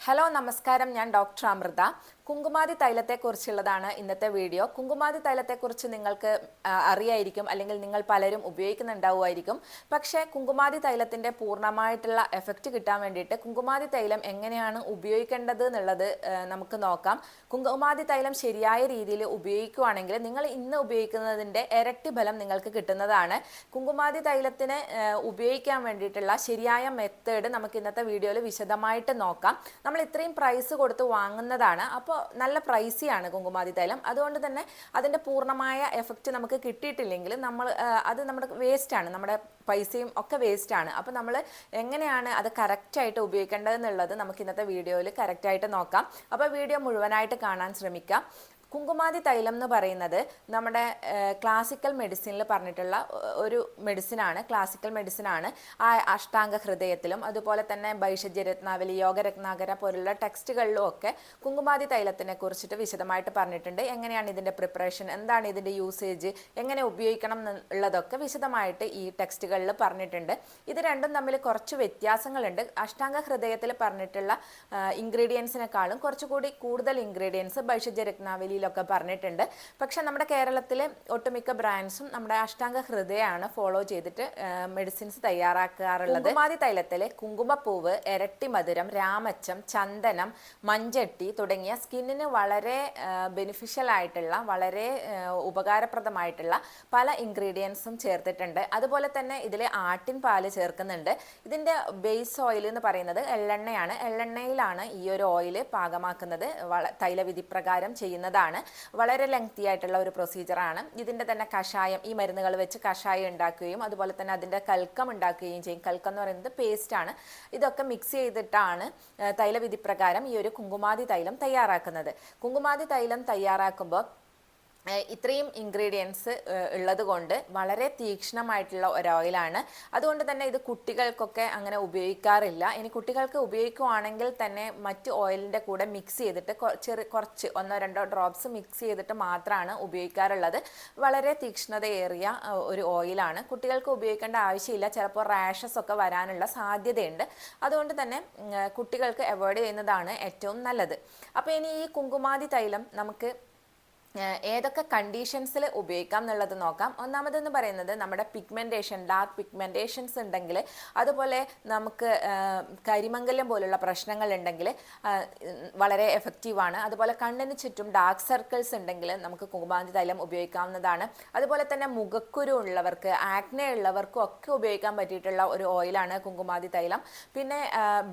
Hello നമസ്കാരം, ഞാൻ doctor Amrita. Kumkumadi തൈലത്തെക്കുറിച്ചുള്ളതാണ് ഇന്നത്തെ വീഡിയോ. കുങ്കുമാതി തൈലത്തെക്കുറിച്ച് നിങ്ങൾക്ക് അറിയായിരിക്കും, അല്ലെങ്കിൽ നിങ്ങൾ പലരും ഉപയോഗിക്കുന്നുണ്ടാവുമായിരിക്കും. പക്ഷേ കുങ്കുമാതി തൈലത്തിൻ്റെ പൂർണ്ണമായിട്ടുള്ള എഫക്റ്റ് കിട്ടാൻ വേണ്ടിയിട്ട് കുങ്കുമാതി തൈലം എങ്ങനെയാണ് ഉപയോഗിക്കേണ്ടത് എന്നുള്ളത് നമുക്ക് നോക്കാം. കുങ്കുമാതി തൈലം ശരിയായ രീതിയിൽ ഉപയോഗിക്കുകയാണെങ്കിൽ നിങ്ങൾ ഇന്ന് ഉപയോഗിക്കുന്നതിൻ്റെ ഇരട്ടി ഫലം നിങ്ങൾക്ക് കിട്ടുന്നതാണ്. കുങ്കുമാതി തൈലത്തിന് ഉപയോഗിക്കാൻ വേണ്ടിയിട്ടുള്ള ശരിയായ മെത്തേഡ് നമുക്ക് ഇന്നത്തെ വീഡിയോയിൽ വിശദമായിട്ട് നോക്കാം. നമ്മൾ ഇത്രയും പ്രൈസ് കൊടുത്ത് വാങ്ങുന്നതാണ്, അപ്പോൾ നല്ല പ്രൈസിയാണ് കുങ്കുമാതി തൈലം. അതുകൊണ്ട് തന്നെ അതിൻ്റെ പൂർണ്ണമായ എഫക്റ്റ് നമുക്ക് കിട്ടിയിട്ടില്ലെങ്കിൽ അത് നമ്മുടെ വേസ്റ്റാണ്, നമ്മുടെ പൈസയും ഒക്കെ വേസ്റ്റാണ്. അപ്പോൾ നമ്മൾ എങ്ങനെയാണ് അത് കറക്റ്റായിട്ട് ഉപയോഗിക്കേണ്ടതെന്നുള്ളത് നമുക്ക് ഇന്നത്തെ വീഡിയോയിൽ കറക്റ്റായിട്ട് നോക്കാം. അപ്പോൾ വീഡിയോ മുഴുവനായിട്ട് കാണാൻ ശ്രമിക്കാം. കുങ്കുമാതി തൈലം എന്ന് പറയുന്നത് നമ്മുടെ ക്ലാസിക്കൽ മെഡിസിനിൽ പറഞ്ഞിട്ടുള്ള ഒരു മെഡിസിനാണ്, ക്ലാസിക്കൽ മെഡിസിനാണ്. ആ അഷ്ടാംഗ ഹൃദയത്തിലും അതുപോലെ തന്നെ ഭൈഷജ്യരത്നാവലി, യോഗരത്നാകര പോലുള്ള ടെക്സ്റ്റുകളിലും ഒക്കെ കുങ്കുമാതി തൈലത്തിനെ കുറിച്ചിട്ട് വിശദമായിട്ട് പറഞ്ഞിട്ടുണ്ട്. എങ്ങനെയാണ് ഇതിൻ്റെ പ്രിപ്പറേഷൻ, എന്താണ് ഇതിൻ്റെ യൂസേജ്, എങ്ങനെ ഉപയോഗിക്കണം എന്നുള്ളതൊക്കെ വിശദമായിട്ട് ഈ ടെക്സ്റ്റുകളിൽ പറഞ്ഞിട്ടുണ്ട്. ഇത് രണ്ടും തമ്മിൽ കുറച്ച് വ്യത്യാസങ്ങളുണ്ട്. അഷ്ടാംഗ ഹൃദയത്തിൽ പറഞ്ഞിട്ടുള്ള ഇൻഗ്രീഡിയൻസിനെക്കാളും കുറച്ചുകൂടി കൂടുതൽ ഇൻഗ്രീഡിയൻസ് ഭൈഷജ്യരത്നാവലിയിൽ ഒക്കെ പറഞ്ഞിട്ടുണ്ട്. പക്ഷെ നമ്മുടെ കേരളത്തിലെ ഒട്ടുമിക്ക ബ്രാൻഡ്സും നമ്മുടെ അഷ്ടാംഗ ഹൃദയമാണ് ഫോളോ ചെയ്തിട്ട് മെഡിസിൻസ് തയ്യാറാക്കാറുള്ളത്. കുങ്കുമാതി തൈലത്തിലെ കുങ്കുമപ്പൂവ്, ഇരട്ടി മധുരം, രാമച്ചം, ചന്ദനം, മഞ്ചട്ടി തുടങ്ങിയ സ്കിന്നിന് വളരെ ബെനിഫിഷ്യൽ ആയിട്ടുള്ള, വളരെ ഉപകാരപ്രദമായിട്ടുള്ള പല ഇൻഗ്രീഡിയൻസും ചേർത്തിട്ടുണ്ട്. അതുപോലെ തന്നെ ഇതിൽ ആട്ടിൻ പാല് ചേർക്കുന്നുണ്ട്. ഇതിൻ്റെ ബേസ് ഓയിൽ എന്ന് പറയുന്നത് എള്ളെണ്ണയാണ്. എള്ളെണ്ണയിലാണ് ഈ ഒരു ഓയിൽ പാകമാക്കുന്നത്. തൈലവിധി പ്രകാരം ചെയ്യുന്നതാണ്. വളരെ ലെങ്തി ആയിട്ടുള്ള ഒരു പ്രൊസീജിയറാണ്. ഇതിൻ്റെ തന്നെ കഷായം, ഈ മരുന്നുകൾ വെച്ച് കഷായം ഉണ്ടാക്കുകയും അതുപോലെ തന്നെ അതിൻ്റെ കൽക്കം ഉണ്ടാക്കുകയും ചെയ്യും. കൽക്കം എന്ന് പറയുന്നത് പേസ്റ്റാണ്. ഇതൊക്കെ മിക്സ് ചെയ്തിട്ടാണ് തൈലവിധി പ്രകാരം ഈ ഒരു കുങ്കുമാതി തൈലം തയ്യാറാക്കുന്നത്. കുങ്കുമാതി തൈലം തയ്യാറാക്കുമ്പോൾ ഇത്രയും ഇൻഗ്രീഡിയൻസ് ഉള്ളത് കൊണ്ട് വളരെ തീക്ഷ്ണമായിട്ടുള്ള ഒരു ഓയിലാണ്. അതുകൊണ്ട് തന്നെ ഇത് കുട്ടികൾക്കൊക്കെ അങ്ങനെ ഉപയോഗിക്കാറില്ല. ഇനി കുട്ടികൾക്ക് ഉപയോഗിക്കുകയാണെങ്കിൽ തന്നെ മറ്റ് ഓയിലിൻ്റെ കൂടെ മിക്സ് ചെയ്തിട്ട് കുറച്ച് 1-2 ഡ്രോപ്സ് മിക്സ് ചെയ്തിട്ട് മാത്രമാണ് ഉപയോഗിക്കാറുള്ളത്. വളരെ തീക്ഷ്ണതയേറിയ ഒരു ഓയിലാണ്. കുട്ടികൾക്ക് ഉപയോഗിക്കേണ്ട ആവശ്യമില്ല. ചിലപ്പോൾ റാഷസ് ഒക്കെ വരാനുള്ള സാധ്യതയുണ്ട്. അതുകൊണ്ട് തന്നെ കുട്ടികൾക്ക് അവോയ്ഡ് ചെയ്യുന്നതാണ് ഏറ്റവും നല്ലത്. അപ്പോൾ ഇനി ഈ കുങ്കുമാതി തൈലം നമുക്ക് ഏതൊക്കെ കണ്ടീഷൻസിൽ ഉപയോഗിക്കാം എന്നുള്ളത് നോക്കാം. ഒന്നാമതെന്ന് പറയുന്നത് നമ്മുടെ പിഗ്മെൻറ്റേഷൻ, ഡാർക്ക് പിഗ്മെൻറ്റേഷൻസ് ഉണ്ടെങ്കിൽ, അതുപോലെ നമുക്ക് കരിമംഗല്യം പോലുള്ള പ്രശ്നങ്ങൾ ഉണ്ടെങ്കിൽ വളരെ എഫക്റ്റീവാണ്. അതുപോലെ കണ്ണിന് ചുറ്റും ഡാർക്ക് സർക്കിൾസ് ഉണ്ടെങ്കിൽ നമുക്ക് കുങ്കുമാതി തൈലം ഉപയോഗിക്കാവുന്നതാണ്. അതുപോലെ തന്നെ മുഖക്കുരു ഉള്ളവർക്ക്, ആക്നെ ഉള്ളവർക്കും ഒക്കെ ഉപയോഗിക്കാൻ പറ്റിയിട്ടുള്ള ഒരു ഓയിലാണ് കുങ്കുമാതി തൈലം. പിന്നെ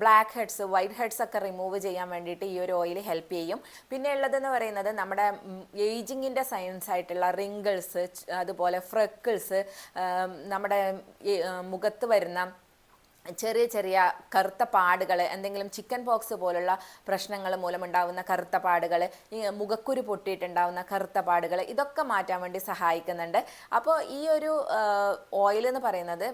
ബ്ലാക്ക് ഹെഡ്സ്, വൈറ്റ് ഹെഡ്സ് ഒക്കെ റിമൂവ് ചെയ്യാൻ വേണ്ടിയിട്ട് ഈ ഒരു ഓയിൽ ഹെൽപ്പ് ചെയ്യും. പിന്നെ ഉള്ളതെന്ന് പറയുന്നത് നമ്മുടെ ഏജിങ്ങിൻ്റെ സയൻസ് ആയിട്ടുള്ള റിങ്കിൾസ്, അതുപോലെ ഫ്രെക്കിൾസ്, നമ്മുടെ മുഖത്ത് വരുന്ന ചെറിയ ചെറിയ കറുത്ത പാടുകൾ, എന്തെങ്കിലും ചിക്കൻ പോക്സ് പോലുള്ള പ്രശ്നങ്ങൾ മൂലമുണ്ടാകുന്ന കറുത്ത പാടുകൾ, ഈ മുഖക്കുരു പൊട്ടിയിട്ടുണ്ടാകുന്ന കറുത്ത പാടുകൾ, ഇതൊക്കെ മാറ്റാൻ വേണ്ടി സഹായിക്കുന്നുണ്ട്. അപ്പോൾ ഈ ഒരു ഓയിൽ എന്ന് പറയുന്നത്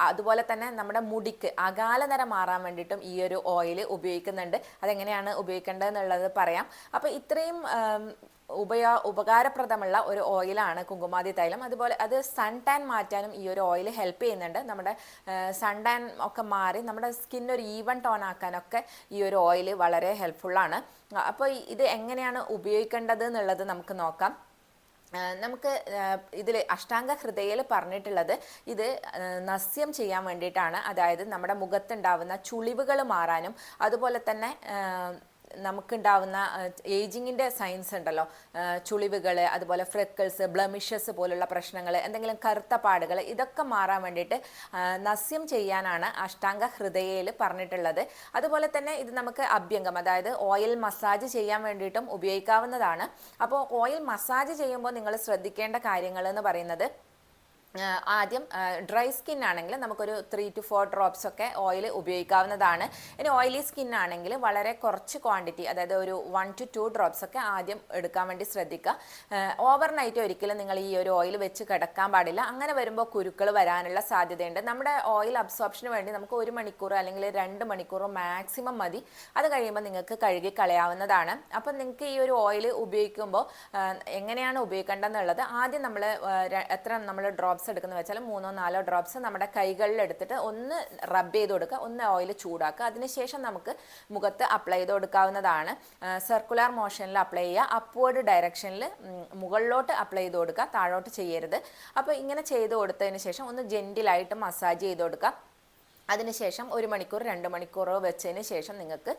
അതുപോലെ തന്നെ നമ്മുടെ മുടിക്ക് അകാല നിറം മാറാൻ വേണ്ടിയിട്ടും ഈ ഒരു ഓയിൽ ഉപയോഗിക്കുന്നുണ്ട്. അതെങ്ങനെയാണ് ഉപയോഗിക്കേണ്ടതെന്നുള്ളത് പറയാം. അപ്പോൾ ഇത്രയും ഉപകാരപ്രദമുള്ള ഒരു ഓയിലാണ് കുങ്കുമാതി തൈലം. അതുപോലെ അത് സൺ ടാൻ മാറ്റാനും ഈ ഒരു ഓയിൽ ഹെൽപ്പ് ചെയ്യുന്നുണ്ട്. നമ്മുടെ സൺ ടാൻ ഒക്കെ മാറി നമ്മുടെ സ്കിൻ ഒരു ഈവൻ ടോൺ ആക്കാനൊക്കെ ഈ ഒരു ഓയിൽ വളരെ ഹെൽപ്ഫുള്ളാണ്. അപ്പോൾ ഇത് എങ്ങനെയാണ് ഉപയോഗിക്കേണ്ടത് എന്നുള്ളത് നമുക്ക് നോക്കാം. നമുക്ക് ഇതിൽ അഷ്ടാംഗ ഹൃദയയിൽ പറഞ്ഞിട്ടുള്ളത് ഇത് നസ്യം ചെയ്യാൻ വേണ്ടിയിട്ടാണ്. അതായത് നമ്മുടെ മുഖത്തുണ്ടാവുന്ന ചുളിവുകൾ മാറാനും അതുപോലെ തന്നെ നമുക്കുണ്ടാവുന്ന ഏജിങ്ങിൻ്റെ സയൻസ് ഉണ്ടല്ലോ, ചുളിവുകൾ, അതുപോലെ ഫ്രെക്കിൾസ്, ബ്ലമിഷസ് പോലുള്ള പ്രശ്നങ്ങൾ, എന്തെങ്കിലും കറുത്ത പാടുകൾ, ഇതൊക്കെ മാറാൻ വേണ്ടിയിട്ട് നസ്യം ചെയ്യാനാണ് അഷ്ടാംഗ ഹൃദയയിൽ പറഞ്ഞിട്ടുള്ളത്. അതുപോലെ തന്നെ ഇത് നമുക്ക് അഭ്യംഗം, അതായത് ഓയിൽ മസാജ് ചെയ്യാൻ വേണ്ടിയിട്ടും ഉപയോഗിക്കാവുന്നതാണ്. അപ്പോൾ ഓയിൽ മസാജ് ചെയ്യുമ്പോൾ നിങ്ങൾ ശ്രദ്ധിക്കേണ്ട കാര്യങ്ങൾ എന്ന് പറയുന്നത്, ആദ്യം ഡ്രൈ സ്കിൻ ആണെങ്കിൽ നമുക്കൊരു 3 to 4 ഡ്രോപ്സ് ഒക്കെ ഓയിൽ ഉപയോഗിക്കാവുന്നതാണ്. ഇനി ഓയിലി സ്കിൻ ആണെങ്കിൽ വളരെ കുറച്ച് ക്വാണ്ടിറ്റി, അതായത് ഒരു 1 to 2 ഡ്രോപ്സ് ഒക്കെ ആദ്യം എടുക്കാൻ വേണ്ടി ശ്രദ്ധിക്കുക. ഓവർനൈറ്റ് ഒരിക്കലും നിങ്ങൾ ഈ ഒരു ഓയിൽ വെച്ച് കിടക്കാൻ പാടില്ല. അങ്ങനെ വരുമ്പോൾ കുരുക്കൾ വരാനുള്ള സാധ്യതയുണ്ട്. നമ്മുടെ ഓയിൽ അബ്സോർപ്ഷന് വേണ്ടി നമുക്ക് 1 മണിക്കൂർ അല്ലെങ്കിൽ 2 മണിക്കൂർ മാക്സിമം മതി. അത് കഴിയുമ്പോൾ നിങ്ങൾക്ക് കഴുകി കളയാവുന്നതാണ്. അപ്പം നിങ്ങൾക്ക് ഈ ഒരു ഓയിൽ ഉപയോഗിക്കുമ്പോൾ എങ്ങനെയാണ് ഉപയോഗിക്കേണ്ടതെന്നുള്ളത് ആദ്യം നമ്മൾ എത്ര നമ്മൾ ഡ്രോപ്സ് ഡ്രോപ്സ് എടുക്കുന്നത് വെച്ചാൽ 3-4 ഡ്രോപ്സ് നമ്മുടെ കൈകളിൽ എടുത്തിട്ട് ഒന്ന് റബ്ബ് ചെയ്ത് കൊടുക്കുക, ഒന്ന് ഓയിൽ ചൂടാക്കുക. അതിനുശേഷം നമുക്ക് മുഖത്ത് അപ്ലൈ ചെയ്ത് കൊടുക്കാവുന്നതാണ്. സർക്കുലർ മോഷനിൽ അപ്ലൈ ചെയ്യുക, അപ്വേർഡ് ഡയറക്ഷനിൽ മുകളിലോട്ട് അപ്ലൈ ചെയ്ത് കൊടുക്കുക, താഴോട്ട് ചെയ്യരുത്. അപ്പോൾ ഇങ്ങനെ ചെയ്ത് കൊടുത്തതിന് ശേഷം ഒന്ന് ജെൻറ്റിലായിട്ട് മസാജ് ചെയ്ത് കൊടുക്കുക. അതിനുശേഷം 1 മണിക്കൂർ 2 മണിക്കൂറോ വെച്ചതിന് ശേഷം നിങ്ങൾക്ക്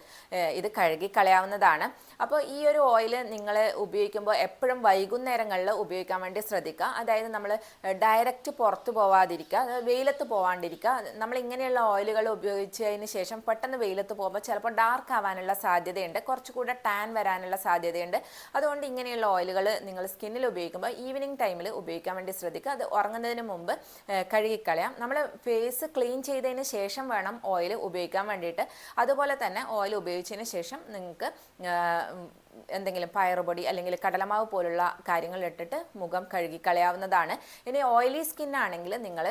ഇത് കഴുകി കളയാവുന്നതാണ്. അപ്പോൾ ഈ ഒരു ഓയിൽ നിങ്ങൾ ഉപയോഗിക്കുമ്പോൾ എപ്പോഴും വൈകുന്നേരങ്ങളിൽ ഉപയോഗിക്കാൻ വേണ്ടി ശ്രദ്ധിക്കുക. അതായത് നമ്മൾ ഡയറക്റ്റ് പുറത്ത് പോവാതിരിക്കുക, വെയിലത്ത് പോവാണ്ടിരിക്കുക. നമ്മൾ ഇങ്ങനെയുള്ള ഓയിലുകൾ ഉപയോഗിച്ചതിന് ശേഷം പെട്ടെന്ന് വെയിലത്ത് പോകുമ്പോൾ ചിലപ്പോൾ ഡാർക്ക് ആവാനുള്ള സാധ്യതയുണ്ട്, കുറച്ചുകൂടെ ടാൻ വരാനുള്ള സാധ്യതയുണ്ട്. അതുകൊണ്ട് ഇങ്ങനെയുള്ള ഓയിലുകൾ നിങ്ങൾ സ്കിന്നിൽ ഉപയോഗിക്കുമ്പോൾ ഈവനിങ് ടൈമിൽ ഉപയോഗിക്കാൻ വേണ്ടി ശ്രദ്ധിക്കുക. അത് ഉറങ്ങുന്നതിന് മുമ്പ് കഴുകിക്കളയാം. നമ്മൾ ഫേസ് ക്ലീൻ ചെയ്തതിന് ശേഷം വേണം ഓയിൽ ഉപയോഗിക്കാൻ വേണ്ടിയിട്ട്. അതുപോലെ തന്നെ ഓയിൽ ഉപയോഗിച്ചതിന് ശേഷം നിങ്ങൾക്ക് എന്തെങ്കിലും പയറുപൊടി അല്ലെങ്കിൽ കടലമാവ് പോലുള്ള കാര്യങ്ങൾ ഇട്ടിട്ട് മുഖം കഴുകിക്കളയാവുന്നതാണ്. ഇനി ഓയിലി സ്കിന്നാണെങ്കിൽ നിങ്ങൾ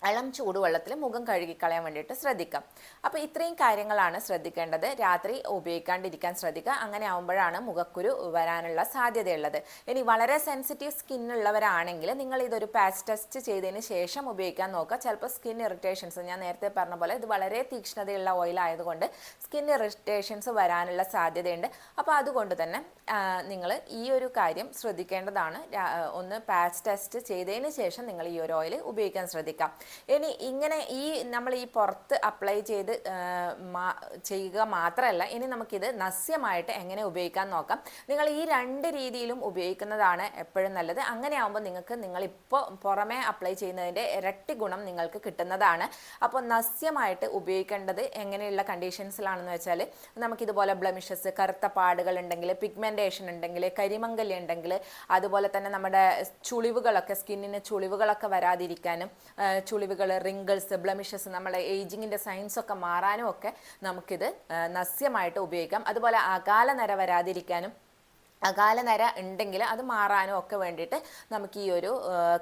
ഇളം ചൂടുവെള്ളത്തിൽ മുഖം കഴുകിക്കളയാൻ വേണ്ടിയിട്ട് ശ്രദ്ധിക്കാം. അപ്പോൾ ഇത്രയും കാര്യങ്ങളാണ് ശ്രദ്ധിക്കേണ്ടത്. രാത്രി ഉപയോഗിക്കാണ്ടിരിക്കാൻ ശ്രദ്ധിക്കുക. അങ്ങനെ ആകുമ്പോഴാണ് മുഖക്കുരു വരാനുള്ള സാധ്യതയുള്ളത്. ഇനി വളരെ സെൻസിറ്റീവ് സ്കിന്നുള്ളവരാണെങ്കിൽ നിങ്ങൾ ഇതൊരു പാച്ച് ടെസ്റ്റ് ചെയ്തതിന് ശേഷം ഉപയോഗിക്കാൻ നോക്കുക. ചിലപ്പോൾ സ്കിൻ ഇറിറ്റേഷൻസ്, ഞാൻ നേരത്തെ പറഞ്ഞ പോലെ ഇത് വളരെ തീക്ഷ്ണതയുള്ള ഓയിൽ ആയതുകൊണ്ട് സ്കിൻ ഇറിറ്റേഷൻസ് വരാനുള്ള സാധ്യതയുണ്ട്. അപ്പോൾ അതുകൊണ്ട് തന്നെ നിങ്ങൾ ഈ ഒരു കാര്യം ശ്രദ്ധിക്കേണ്ടതാണ്. ഒന്ന് പാച്ച് ടെസ്റ്റ് ചെയ്തതിന് ശേഷം നിങ്ങൾ ഈ ഒരു ഓയിൽ ഉപയോഗിക്കാൻ ശ്രദ്ധിക്കാം. ഇനി ഇങ്ങനെ നമ്മൾ ഈ പുറത്ത് അപ്ലൈ ചെയ്ത് ചെയ്യുക മാത്രമല്ല, ഇനി നമുക്കിത് നസ്യമായിട്ട് എങ്ങനെ ഉപയോഗിക്കാൻ നോക്കാം. നിങ്ങൾ ഈ 2 രീതിയിലും ഉപയോഗിക്കുന്നതാണ് എപ്പോഴും നല്ലത്. അങ്ങനെ ആകുമ്പോൾ നിങ്ങളിപ്പോൾ പുറമേ അപ്ലൈ ചെയ്യുന്നതിൻ്റെ ഇരട്ടി ഗുണം നിങ്ങൾക്ക് കിട്ടുന്നതാണ്. അപ്പോൾ നസ്യമായിട്ട് ഉപയോഗിക്കേണ്ടത് എങ്ങനെയുള്ള കണ്ടീഷൻസിലാണെന്ന് വെച്ചാൽ, നമുക്കിതുപോലെ ബ്ലമിഷസ്, കറുത്ത പാടുകൾ ഉണ്ടെങ്കിൽ, പിഗ്മെൻറ്റേഷൻ ഉണ്ടെങ്കിൽ, കരിമംഗല്യം ഉണ്ടെങ്കിൽ, അതുപോലെ തന്നെ നമ്മുടെ ചുളിവുകളൊക്കെ, സ്കിന്നിന് ചുളിവുകളൊക്കെ വരാതിരിക്കാനും, ചുളിവുകൾ, റിങ്കിൾസ്, ബ്ലമിഷസ്, നമ്മുടെ ഏജിങ്ങിൻ്റെ സൈൻസൊക്കെ മാറാനും ഒക്കെ നമുക്കിത് നസ്യമായിട്ട് ഉപയോഗിക്കാം. അതുപോലെ അകാല നര വരാതിരിക്കാനും, അകാല നര ഉണ്ടെങ്കിൽ അത് മാറാനും ഒക്കെ വേണ്ടിയിട്ട് നമുക്ക് ഈ ഒരു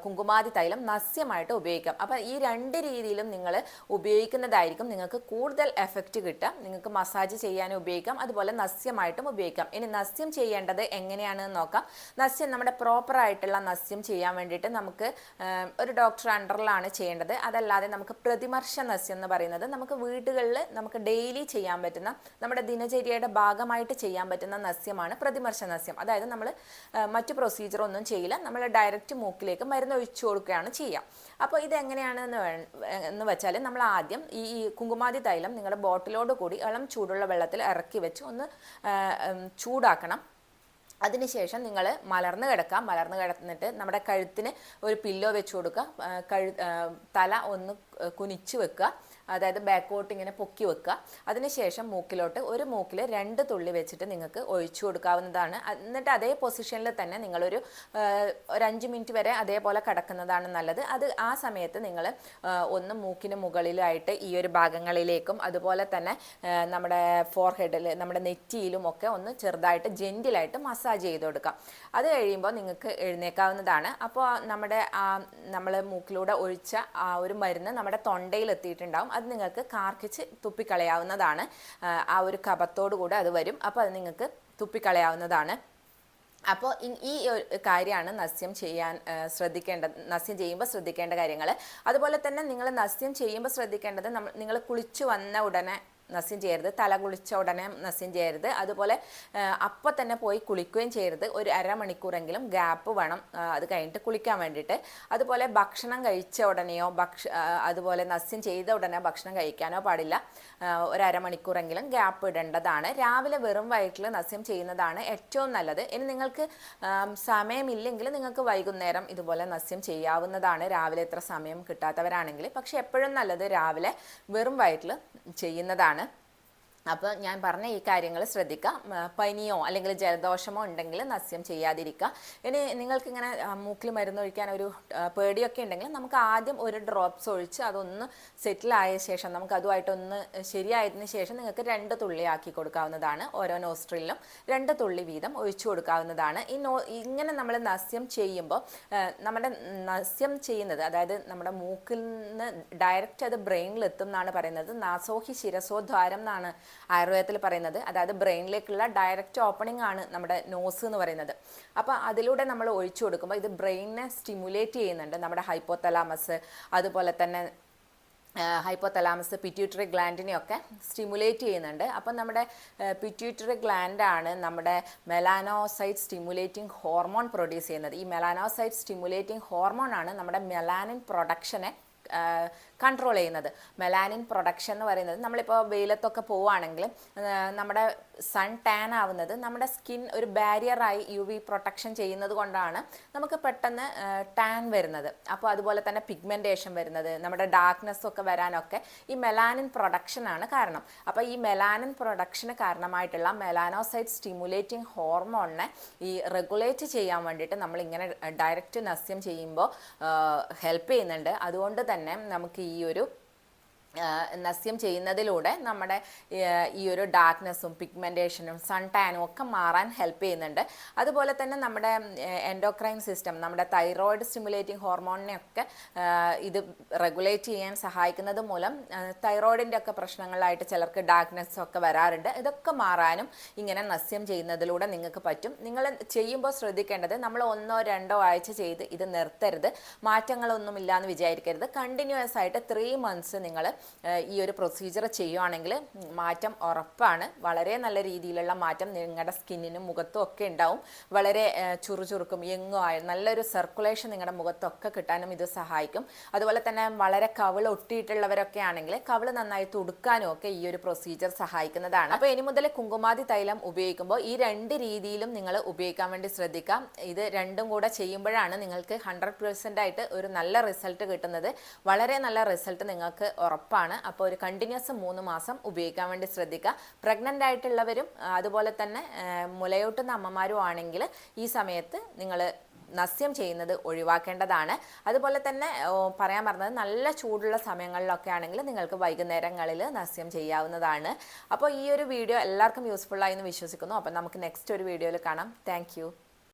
കുങ്കുമാതി തൈലം നസ്യമായിട്ട് ഉപയോഗിക്കാം. അപ്പോൾ ഈ 2 രീതിയിലും നിങ്ങൾ ഉപയോഗിക്കുന്നതായിരിക്കും നിങ്ങൾക്ക് കൂടുതൽ എഫക്റ്റ് കിട്ടുക. നിങ്ങൾക്ക് മസാജ് ചെയ്യാനും ഉപയോഗിക്കാം, അതുപോലെ നസ്യമായിട്ടും ഉപയോഗിക്കാം. ഇനി നസ്യം ചെയ്യേണ്ടത് എങ്ങനെയാണെന്ന് നോക്കാം. നസ്യം, നമ്മുടെ പ്രോപ്പറായിട്ടുള്ള നസ്യം ചെയ്യാൻ വേണ്ടിയിട്ട് നമുക്ക് ഒരു ഡോക്ടർ അണ്ടറിലാണ് ചെയ്യേണ്ടത്. അതല്ലാതെ നമുക്ക് പ്രതിമർശ നസ്യം എന്ന് പറയുന്നത് നമുക്ക് വീടുകളിൽ നമുക്ക് ഡെയിലി ചെയ്യാൻ പറ്റുന്ന, നമ്മുടെ ദിനചര്യയുടെ ഭാഗമായിട്ട് ചെയ്യാൻ പറ്റുന്ന നസ്യമാണ് പ്രതിമർശ നസ്യം. അതായത് നമ്മൾ മറ്റു പ്രൊസീജിയർ ഒന്നും ചെയ്യില്ല, നമ്മൾ ഡയറക്റ്റ് മൂക്കിലേക്ക് മരുന്ന് ഒഴിച്ചു കൊടുക്കുകയാണ് ചെയ്യുക. അപ്പോൾ ഇതെങ്ങനെയാണെന്ന് വെച്ചാൽ, നമ്മൾ ആദ്യം ഈ കുങ്കുമാതി തൈലം നിങ്ങളുടെ ബോട്ടിലോട് കൂടി ഇളം ചൂടുള്ള വെള്ളത്തിൽ ഇറക്കി വെച്ച് ഒന്ന് ചൂടാക്കണം. അതിനുശേഷം നിങ്ങൾ മലർന്ന് കിടന്നിട്ട് നമ്മുടെ കഴുത്തിന് ഒരു പില്ലോ വെച്ച് കൊടുക്കുക. തല ഒന്ന് കുനിച്ച് വെക്കുക, അതായത് ബാക്കോട്ട് ഇങ്ങനെ പൊക്കി വെക്കുക. അതിനുശേഷം ഒരു മൂക്കിൽ 2 തുള്ളി വെച്ചിട്ട് നിങ്ങൾക്ക് ഒഴിച്ചു കൊടുക്കാവുന്നതാണ്. എന്നിട്ട് അതേ പൊസിഷനിൽ തന്നെ നിങ്ങളൊരു 5 മിനിറ്റ് വരെ അതേപോലെ കിടക്കുന്നതാണ് നല്ലത്. ആ സമയത്ത് നിങ്ങൾ ഒന്ന് മൂക്കിന് മുകളിലായിട്ട് ഈ ഒരു ഭാഗങ്ങളിലേക്കും, അതുപോലെ തന്നെ നമ്മുടെ ഫോർഹെഡിൽ, നമ്മുടെ നെറ്റിയിലും ഒക്കെ ഒന്ന് ചെറുതായിട്ട് ജെന്റിലായിട്ട് മസാജ് ചെയ്ത് കൊടുക്കാം. അത് കഴിയുമ്പോൾ നിങ്ങൾക്ക് എഴുന്നേക്കാവുന്നതാണ്. അപ്പോൾ നമ്മൾ മൂക്കിലൂടെ ഒഴിച്ച ആ ഒരു മരുന്ന് നമ്മുടെ തൊണ്ടയിൽ എത്തിയിട്ടുണ്ടാവും. അത് നിങ്ങൾക്ക് കാർക്കിച്ച് തുപ്പിക്കളയാവുന്നതാണ്. ആ ഒരു കഫത്തോടു കൂടെ അത് വരും. അപ്പോൾ അത് നിങ്ങൾക്ക് തുപ്പിക്കളയാവുന്നതാണ്. അപ്പോൾ ഈ കാര്യമാണ് നസ്യം ചെയ്യുമ്പോൾ ശ്രദ്ധിക്കേണ്ട കാര്യങ്ങൾ. അതുപോലെ തന്നെ നിങ്ങൾ നസ്യം ചെയ്യുമ്പോൾ ശ്രദ്ധിക്കേണ്ടത്, നിങ്ങൾ കുളിച്ചു വന്ന ഉടനെ നസ്യം ചെയ്യരുത്, തല കുളിച്ച ഉടനെ നസ്യം ചെയ്യരുത്. അതുപോലെ അപ്പം തന്നെ പോയി കുളിക്കുകയും ചെയ്യരുത്. ഒരു അരമണിക്കൂറെങ്കിലും ഗ്യാപ്പ് വേണം അത് കഴിഞ്ഞിട്ട് കുളിക്കാൻ വേണ്ടിയിട്ട്. അതുപോലെ ഭക്ഷണം കഴിച്ച ഉടനെയോ അതുപോലെ നസ്യം ചെയ്ത ഉടനെ ഭക്ഷണം കഴിക്കാനോ പാടില്ല. ഒരു അരമണിക്കൂറെങ്കിലും ഗ്യാപ്പ് ഇടേണ്ടതാണ്. രാവിലെ വെറും വയറ്റിൽ നസ്യം ചെയ്യുന്നതാണ് ഏറ്റവും നല്ലത്. ഇനി നിങ്ങൾക്ക് സമയമില്ലെങ്കിൽ നിങ്ങൾക്ക് വൈകുന്നേരം ഇതുപോലെ നസ്യം ചെയ്യാവുന്നതാണ്, രാവിലെ എത്ര സമയം കിട്ടാത്തവരാണെങ്കിൽ. പക്ഷെ എപ്പോഴും നല്ലത് രാവിലെ വെറും വയറ്റിൽ ചെയ്യുന്നതാണ്. അപ്പോൾ ഞാൻ പറഞ്ഞ ഈ കാര്യങ്ങൾ ശ്രദ്ധിക്കുക. പനിയോ അല്ലെങ്കിൽ ജലദോഷമോ ഉണ്ടെങ്കിൽ നസ്യം ചെയ്യാതിരിക്കുക. ഇനി നിങ്ങൾക്കിങ്ങനെ മൂക്കിൽ മരുന്നൊഴിക്കാൻ ഒരു പേടിയൊക്കെ ഉണ്ടെങ്കിൽ നമുക്ക് ആദ്യം ഒരു ഡ്രോപ്സ് ഒഴിച്ച് അതൊന്ന് സെറ്റിലായ ശേഷം, നമുക്ക് അതുമായിട്ടൊന്ന് ശരിയായതിന് ശേഷം നിങ്ങൾക്ക് 2 തുള്ളി ആക്കി കൊടുക്കാവുന്നതാണ്. ഓരോ നോസ്ട്രിലും 2 തുള്ളി വീതം ഒഴിച്ചു കൊടുക്കാവുന്നതാണ്. ഇങ്ങനെ നമ്മൾ നസ്യം ചെയ്യുമ്പോൾ നമ്മുടെ നസ്യം ചെയ്യുന്നത്, അതായത് നമ്മുടെ മൂക്കിൽ നിന്ന് ഡയറക്റ്റ് അത് ബ്രെയിനിൽ എത്തും എന്നാണ് പറയുന്നത്. നാസോഹി ശിരസോദ്വാരം എന്നാണ് ആയുർവേദത്തിൽ പറയുന്നത്. അതായത് ബ്രെയിനിലേക്കുള്ള ഡയറക്റ്റ് ഓപ്പണിംഗ് ആണ് നമ്മുടെ നോസ് എന്ന് പറയുന്നത്. അപ്പോൾ അതിലൂടെ നമ്മൾ ഒഴിച്ചു കൊടുക്കുമ്പോൾ ഇത് ബ്രെയിനിനെ സ്റ്റിമുലേറ്റ് ചെയ്യുന്നുണ്ട്. നമ്മുടെ ഹൈപ്പോതലാമസ്, അതുപോലെ തന്നെ ഹൈപ്പോതലാമസ്, പിറ്റ്യൂട്ടറി ഗ്ലാൻഡിനെയൊക്കെ സ്റ്റിമുലേറ്റ് ചെയ്യുന്നുണ്ട്. അപ്പം നമ്മുടെ പിറ്റ്യൂട്ടറി ഗ്ലാൻഡാണ് നമ്മുടെ മെലാനോസൈറ്റ് സ്റ്റിമുലേറ്റിംഗ് ഹോർമോൺ പ്രൊഡ്യൂസ് ചെയ്യുന്നത്. ഈ മെലാനോസൈറ്റ് സ്റ്റിമുലേറ്റിംഗ് ഹോർമോൺ ആണ് നമ്മുടെ മെലാനിൻ പ്രൊഡക്ഷനെ കൺട്രോൾ ചെയ്യുന്നത്. മെലാനിൻ പ്രൊഡക്ഷൻ എന്ന് പറയുന്നത്, നമ്മളിപ്പോൾ വെയിലത്തൊക്കെ പോവുകയാണെങ്കിൽ നമ്മുടെ സൺ ടാൻ ആവുന്നത് നമ്മുടെ സ്കിൻ ഒരു ബാരിയറായി UV പ്രൊട്ടക്ഷൻ ചെയ്യുന്നത് കൊണ്ടാണ് നമുക്ക് പെട്ടെന്ന് ടാൻ വരുന്നത്. അപ്പോൾ അതുപോലെ തന്നെ പിഗ്മെൻറ്റേഷൻ വരുന്നത്, നമ്മുടെ ഡാർക്ക്നെസ് ഒക്കെ വരാനൊക്കെ ഈ മെലാനിൻ പ്രൊഡക്ഷനാണ് കാരണം. അപ്പോൾ ഈ മെലാനിൻ പ്രൊഡക്ഷന് കാരണമായിട്ടുള്ള മെലാനോസൈറ്റ് സ്റ്റിമുലേറ്റിംഗ് ഹോർമോണിനെ ഈ റെഗുലേറ്റ് ചെയ്യാൻ വേണ്ടിയിട്ട് നമ്മളിങ്ങനെ ഡയറക്റ്റ് നസ്യം ചെയ്യുമ്പോൾ ഹെൽപ്പ് ചെയ്യുന്നുണ്ട്. അതുകൊണ്ട് തന്നെ നമുക്ക് ഈ ഒരു നസ്യം ചെയ്യുന്നതിലൂടെ നമ്മുടെ ഈ ഒരു ഡാർക്ക്നെസ്സും പിഗ്മെൻറ്റേഷനും സൺ ടാനും ഒക്കെ മാറാൻ ഹെൽപ്പ് ചെയ്യുന്നുണ്ട്. അതുപോലെ തന്നെ നമ്മുടെ എൻഡോക്രൈൻ സിസ്റ്റം, നമ്മുടെ തൈറോയിഡ് സ്റ്റിമുലേറ്റിംഗ് ഹോർമോണിനെയൊക്കെ ഇത് റെഗുലേറ്റ് ചെയ്യാൻ സഹായിക്കുന്നത് മൂലം തൈറോയിഡിൻ്റെ ഒക്കെ പ്രശ്നങ്ങളായിട്ട് ചിലർക്ക് ഡാർക്ക്നെസ് ഒക്കെ വരാറുണ്ട്. ഇതൊക്കെ മാറാനും ഇങ്ങനെ നസ്യം ചെയ്യുന്നതിലൂടെ നിങ്ങൾക്ക് പറ്റും. നിങ്ങൾ ചെയ്യുമ്പോൾ ശ്രദ്ധിക്കേണ്ടത്, നമ്മൾ 1-2 ആഴ്ച ചെയ്ത് ഇത് നിർത്തരുത്. മാറ്റങ്ങളൊന്നുമില്ല എന്ന് വിചാരിക്കരുത്. കണ്ടിന്യൂസ് ആയിട്ട് 3 months നിങ്ങൾ ഈ ഒരു പ്രൊസീജിയർ ചെയ്യുവാണെങ്കിൽ മാറ്റം ഉറപ്പാണ്. വളരെ നല്ല രീതിയിലുള്ള മാറ്റം നിങ്ങളുടെ സ്കിന്നിനും മുഖത്തും ഒക്കെ ഉണ്ടാവും. വളരെ ചുറുചുറുക്കും യങ്ങും ആയ നല്ലൊരു സർക്കുലേഷൻ നിങ്ങളുടെ മുഖത്തൊക്കെ കിട്ടാനും ഇത് സഹായിക്കും. അതുപോലെ തന്നെ വളരെ കവിൾ ഒട്ടിയിട്ടുള്ളവരൊക്കെ ആണെങ്കിൽ കവിൾ നന്നായി തുടുക്കാനും ഒക്കെ ഈ ഒരു പ്രൊസീജിയർ സഹായിക്കുന്നതാണ്. അപ്പോൾ ഇനി മുതൽ കുങ്കുമാതി തൈലം ഉപയോഗിക്കുമ്പോൾ ഈ 2 രീതിയിലും നിങ്ങൾ ഉപയോഗിക്കാൻ വേണ്ടി ശ്രദ്ധിക്കാം. ഇത് രണ്ടും കൂടെ ചെയ്യുമ്പോഴാണ് നിങ്ങൾക്ക് 100% ആയിട്ട് ഒരു നല്ല റിസൾട്ട് കിട്ടുന്നത്. വളരെ നല്ല റിസൾട്ട് നിങ്ങൾക്ക് ഉറപ്പാണ്. അപ്പോൾ ഒരു കണ്ടിന്യൂസ് 3 മാസം ഉപയോഗിക്കാൻ വേണ്ടി ശ്രദ്ധിക്കുക. പ്രഗ്നൻ്റ് ആയിട്ടുള്ളവരും അതുപോലെ തന്നെ മുലയൂട്ടുന്ന അമ്മമാരും ആണെങ്കിൽ ഈ സമയത്ത് നിങ്ങൾ നസ്യം ചെയ്യുന്നത് ഒഴിവാക്കേണ്ടതാണ്. അതുപോലെ തന്നെ പറയാൻ പറഞ്ഞത്, നല്ല ചൂടുള്ള സമയങ്ങളിലൊക്കെ ആണെങ്കിൽ നിങ്ങൾക്ക് വൈകുന്നേരങ്ങളിൽ നസ്യം ചെയ്യാവുന്നതാണ്. അപ്പോൾ ഈ ഒരു വീഡിയോ എല്ലാവർക്കും യൂസ്ഫുൾ ആയി എന്ന് വിശ്വസിക്കുന്നു. അപ്പോൾ നമുക്ക് നെക്സ്റ്റ് ഒരു വീഡിയോയിൽ കാണാം. താങ്ക്